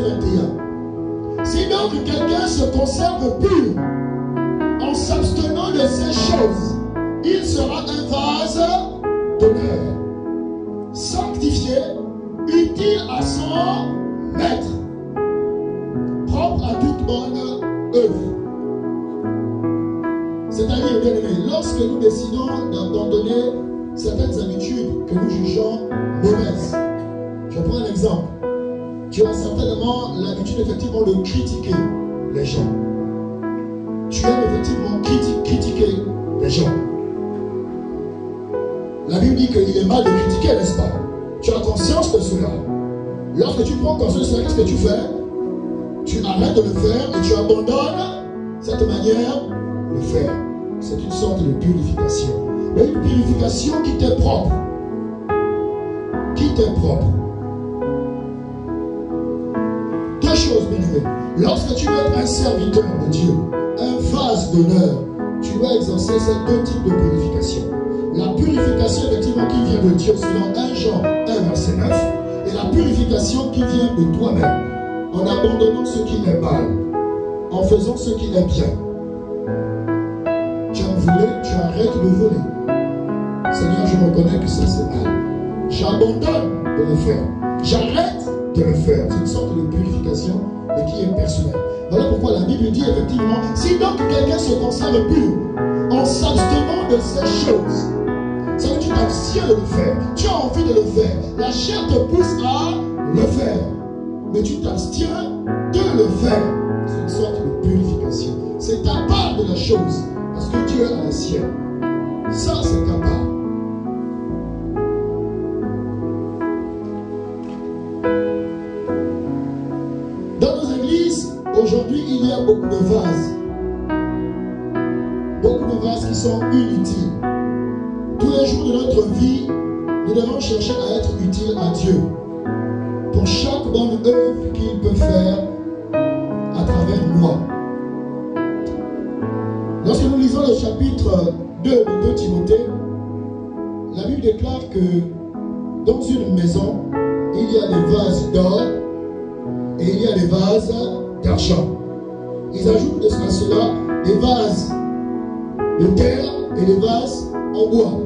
21. Si donc quelqu'un se conserve pur en s'abstenant de ces choses, il sera un vase d'honneur, sanctifié, utile à son maître, propre à toute bonne œuvre. C'est-à-dire, bien aimé, lorsque nous décidons d'abandonner certaines habitudes que nous jugeons mauvaises, je prends un exemple. Tu as certainement l'habitude effectivement de critiquer les gens. Tu aimes effectivement critiquer les gens. La Bible dit qu'il est mal de critiquer, n'est-ce pas? Tu as conscience de cela. Lorsque tu prends conscience de cela, qu'est-ce que tu fais? Tu arrêtes de le faire et tu abandonnes cette manière de faire. C'est une sorte de purification. Mais une purification qui t'est propre. Qui t'est propre. Deux choses, bien aimé. Lorsque tu veux être un serviteur de Dieu, un vase d'honneur, tu dois exercer ces deux types de purification. La purification, effectivement, qui vient de Dieu, selon 1 Jean 1, verset 9, et la purification qui vient de toi-même, en abandonnant ce qui est mal, en faisant ce qui est bien. Tu as volé, tu arrêtes de voler. Seigneur, je reconnais que ça c'est mal. J'abandonne de le faire. J'arrête de le faire. C'est une sorte de purification, mais qui est personnelle. Voilà pourquoi la Bible dit effectivement, si donc quelqu'un se conserve pur, en s'abstenant de ces choses, ça veut dire que tu t'abstiens de le faire. Tu as envie de le faire. La chair te pousse à le faire. Mais tu t'abstiens de le faire. C'est une sorte de purification. C'est ta part de la chose. Parce que Dieu a la sienne. Ça, c'est ta part. Dans nos églises, aujourd'hui, il y a beaucoup de vases. Beaucoup de vases qui sont inutiles. Tous les jours de notre vie, nous devons chercher à être utiles à Dieu. Pour chaque bonne œuvre qu'il peut faire à travers moi. Lorsque nous lisons le chapitre 2 de 2 Timothée, la Bible déclare que dans une maison, il y a des vases d'or et il y a des vases d'argent. Ils ajoutent à cela des vases de terre et des vases en bois.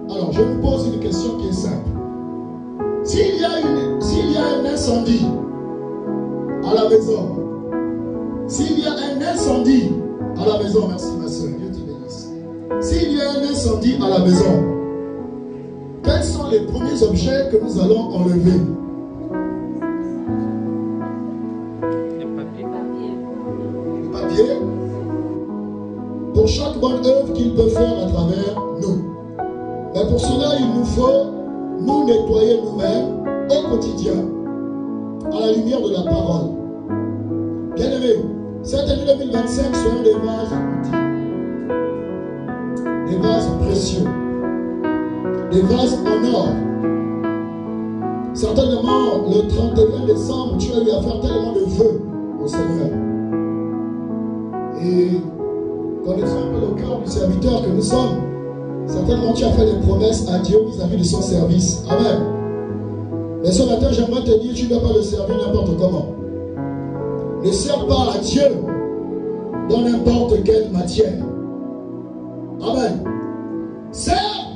Alors, je vous pose une question qui est simple. S'il y a un incendie à la maison, s'il y a un incendie à la maison, merci ma soeur, Dieu te bénisse. S'il y a un incendie à la maison, quels sont les premiers objets que nous allons enlever? Le papier. Pour chaque bonne œuvre qu'il peut faire à travers nous. Mais pour cela, il nous faut nous nettoyer nous-mêmes au quotidien, à la lumière de la parole. Bien aimé, cette année 2025 sera des vases utiles, des vases précieux, des vases en or. Certainement, le 31 décembre, tu as eu à faire tellement de vœux au Seigneur. Et connaissant un peu le cœur du serviteur que nous sommes, certainement tu as fait des promesses à Dieu vis-à-vis de son service. Amen. Mais ce matin, j'aimerais te dire, tu ne dois pas le servir n'importe comment. Ne sers pas à Dieu dans n'importe quelle matière. Amen. Sers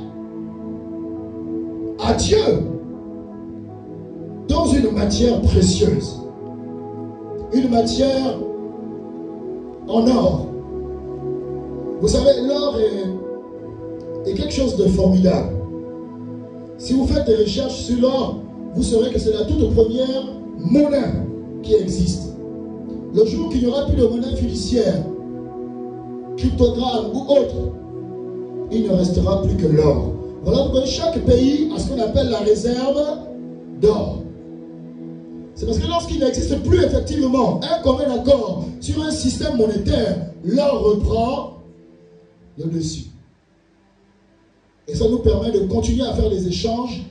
à Dieu dans une matière précieuse. Une matière en or. Vous savez, l'or est quelque chose de formidable. Si vous faites des recherches sur l'or, vous saurez que c'est la toute première monnaie qui existe. Le jour qu'il n'y aura plus de monnaie fiduciaire, cryptogramme ou autre, il ne restera plus que l'or. Voilà pourquoi chaque pays a ce qu'on appelle la réserve d'or. C'est parce que lorsqu'il n'existe plus effectivement un commun accord sur un système monétaire, l'or reprend le dessus. Et ça nous permet de continuer à faire des échanges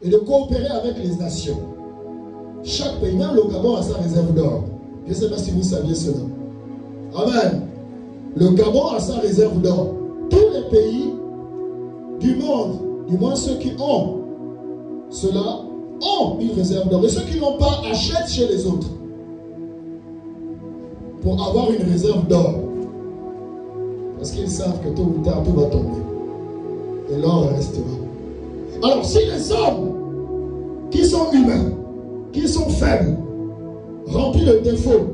et de coopérer avec les nations. Chaque pays, même le Gabon, a sa réserve d'or. Je ne sais pas si vous saviez cela. Amen. Le Gabon a sa réserve d'or. Tous les pays du monde, du moins ceux qui ont cela, ont une réserve d'or. Et ceux qui n'ont pas achètent chez les autres pour avoir une réserve d'or. Parce qu'ils savent que tôt ou tard, tout va tomber. Et l'or restera. Alors, si les hommes qui sont humains, qui sont faibles, remplis de défauts,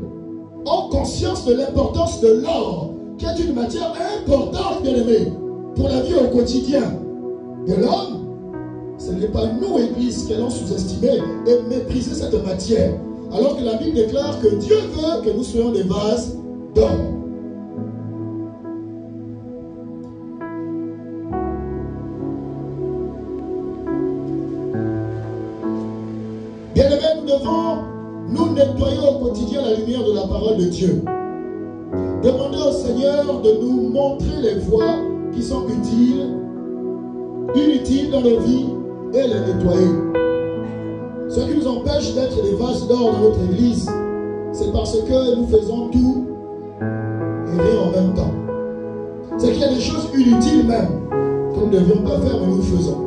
ont conscience de l'importance de l'or, qui est une matière importante, bien aimé, pour la vie au quotidien de l'homme, ce n'est pas nous, Église, qui allons sous-estimer et mépriser cette matière. Alors que la Bible déclare que Dieu veut que nous soyons des vases d'or. Bien-aimés, nous devons nous nettoyer au quotidien à la lumière de la parole de Dieu. Demandez au Seigneur de nous montrer les voies qui sont inutiles dans nos vies et les nettoyer. Ce qui nous empêche d'être des vases d'or dans notre église, c'est parce que nous faisons tout et rien en même temps. C'est qu'il y a des choses inutiles même que nous ne devions pas faire, mais nous faisons.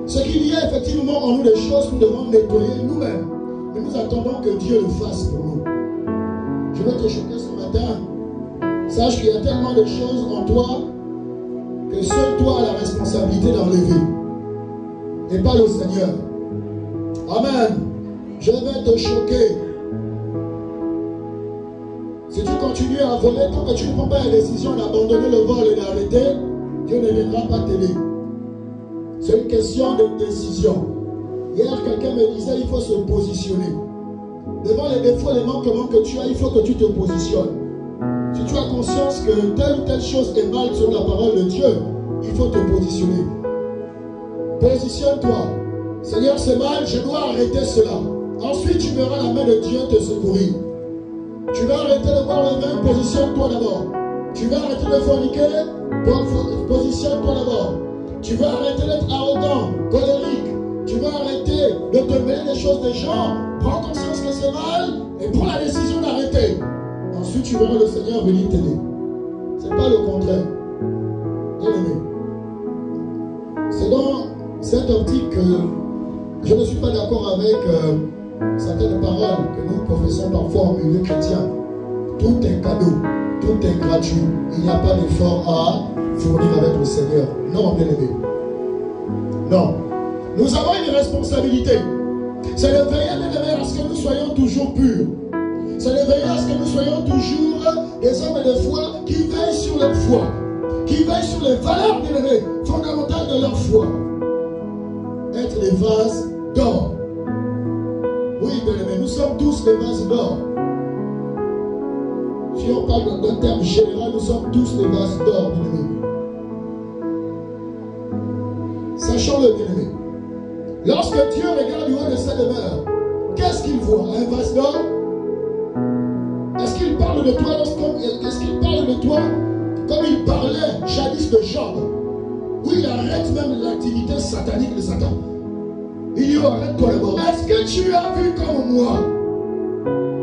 Ce qu'il y a effectivement en nous des choses que nous devons nettoyer nous-mêmes, mais nous attendons que Dieu le fasse pour nous. Je vais te choquer ce matin. Sache qu'il y a tellement de choses en toi que seul toi as la responsabilité d'enlever. Et pas le Seigneur. Amen. Je vais te choquer. Si tu continues à voler, tant que tu ne prends pas la décision d'abandonner le vol et d'arrêter, Dieu ne viendra pas t'aider. C'est une question de décision. Hier, quelqu'un me disait il faut se positionner. Devant les défauts, les manquements que tu as, il faut que tu te positionnes. Si tu as conscience que telle ou telle chose est mal sur la parole de Dieu, il faut te positionner. Positionne-toi. Seigneur, c'est mal, je dois arrêter cela. Ensuite, tu verras la main de Dieu te secourir. Tu vas arrêter de boire le vin, positionne-toi d'abord. Tu vas arrêter de forniquer, positionne-toi d'abord. Tu vas arrêter d'être arrogant, colérique. Tu vas arrêter de te mêler des choses des gens. Prends conscience que c'est mal et prends la décision d'arrêter. Ensuite, tu verras le Seigneur venir t'aider. Ce n'est pas le contraire. Bien aimé. C'est dans cette optique que je ne suis pas d'accord avec certaines paroles que nous professons parfois en milieu chrétien. Tout est cadeau, tout est gratuit. Il n'y a pas d'effort à fournir avec le Seigneur. Non, bien aimé. Non. Nous avons une responsabilité. C'est de veiller, bien aimé, à ce que nous soyons toujours purs. C'est de veiller à ce que nous soyons toujours des hommes de foi qui veillent sur leur foi, qui veillent sur les valeurs, bien aimé, fondamentales de leur foi. Être des vases d'or. Oui, bien aimé, nous sommes tous des vases d'or. Si on parle d'un terme général, nous sommes tous des vases d'or, bien aimé. Sachons-le, bien aimé. Lorsque Dieu regarde du haut de sa demeure, qu'est-ce qu'il voit? Un vase d'or? Est-ce qu'il parle de toi comme il parlait jadis de Job, où il arrête même l'activité satanique de Satan? Il dit, arrête-toi d'abord. Est-ce que tu as vu comme moi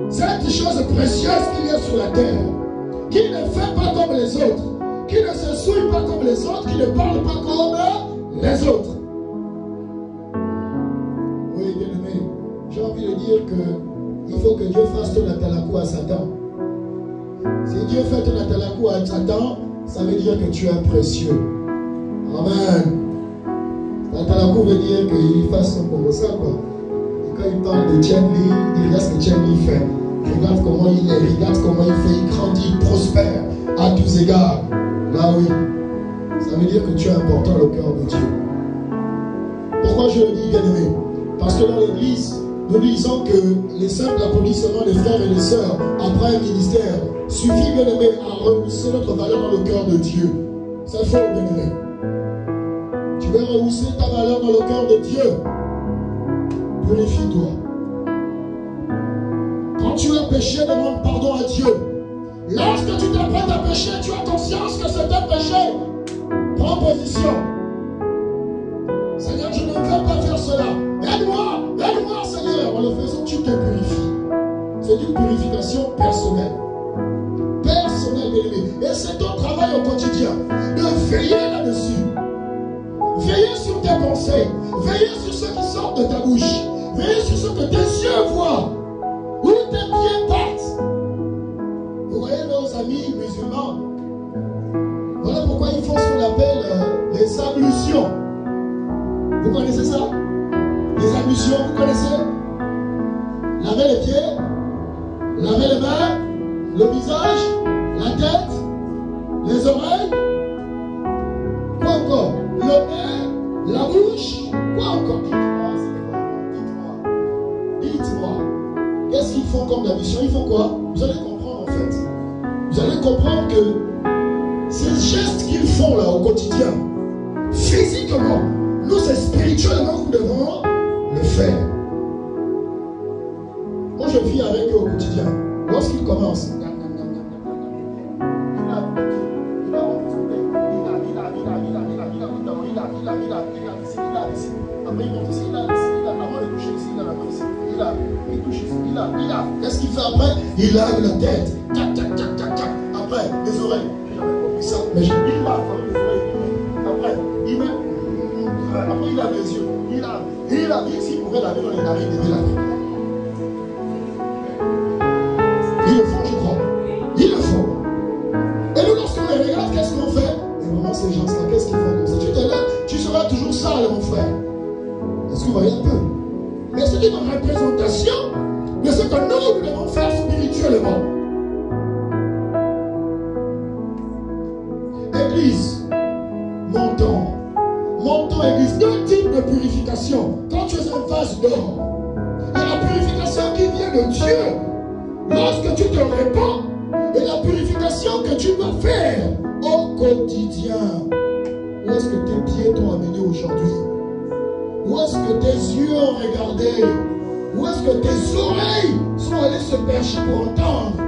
cette chose précieuse qu'il y a sur la terre, qui ne fait pas comme les autres, qui ne se souille pas comme les autres, qui ne parle pas comme les autres? Oui, bien aimé, j'ai envie de dire que il faut que Dieu fasse ton atalakou à Satan. Si Dieu fait ton atalakou à Satan, ça veut dire que tu es précieux. Amen. Atalakou veut dire qu'il fasse son comme ça, quoi. Et quand il parle de Chen Li, il regarde ce que Chen Li fait. Regarde comment il est, regarde comment il fait, il grandit, il prospère à tous égards. Là, oui. Ça veut dire que tu es important au cœur de Dieu. Pourquoi je le dis, bien aimé? Parce que dans l'église, nous disons que les simples applaudissements des frères et des sœurs après un ministère suffit, bien aimé, à rehausser notre valeur dans le cœur de Dieu. C'est faux, bien aimé. Tu veux rehausser ta valeur dans le cœur de Dieu. Purifie-toi. Quand tu as péché, demande pardon à Dieu. Lorsque tu t'apprêtes à pécher, tu as conscience que c'est un péché. Prends position. Seigneur, je ne veux pas faire cela. Aide-moi, Seigneur. En le faisant, tu te purifies. C'est une purification personnelle. Personnelle, bien aimé. Et c'est ton travail au quotidien de veiller là-dessus. Veillez sur tes pensées. Veillez sur ce qui sort de ta bouche. Veillez sur ce que tes yeux voient. Où tes pieds partent. Vous voyez nos amis musulmans. Voilà pourquoi ils font ce qu'on appelle les ablutions. Vous connaissez ça? Les ablutions, vous connaissez? Laver les pieds, laver les mains, le visage, la tête, les oreilles. Quoi encore? Le nez, la bouche. Quoi encore? Dites-moi. Qu'est-ce qu'ils font comme ablution? Ils font quoi? Vous allez comprendre en fait. Vous allez comprendre que ces gestes qu'ils font là au quotidien, physiquement, nous c'est spirituellement que nous devons le faire. Moi je vis avec eux au quotidien. Lorsqu'ils commencent, qu'est-ce qu'il fait après? Il lave la tête. Tac, tac, tac, tac, tac. Après, les oreilles. Ça, mais il lave les oreilles. Après, il met. Après, il lave les yeux. Il lave. S'il pouvait laver dans les narines, il devait laver. Ils le font, je crois. Ils le font. Et nous, lorsqu'on les regarde, qu'est-ce qu'on fait? Et vraiment, ces gens-là, qu'est-ce qu'ils font comme ça? Tu te lèves, tu seras toujours sale, mon frère. Est-ce que vous voyez un peu? Mais c'est une représentation de ce que nous devons faire spirituellement. Église, montons. Montons, Église. Deux types de purification. Quand tu es un vase d'or, il y a la purification qui vient de Dieu. Lorsque tu te répands, et la purification que tu dois faire au quotidien. Où est-ce que tes pieds t'ont amené aujourd'hui? Où est-ce que tes yeux ont regardé? Où est-ce que tes oreilles sont allées se percher pour entendre?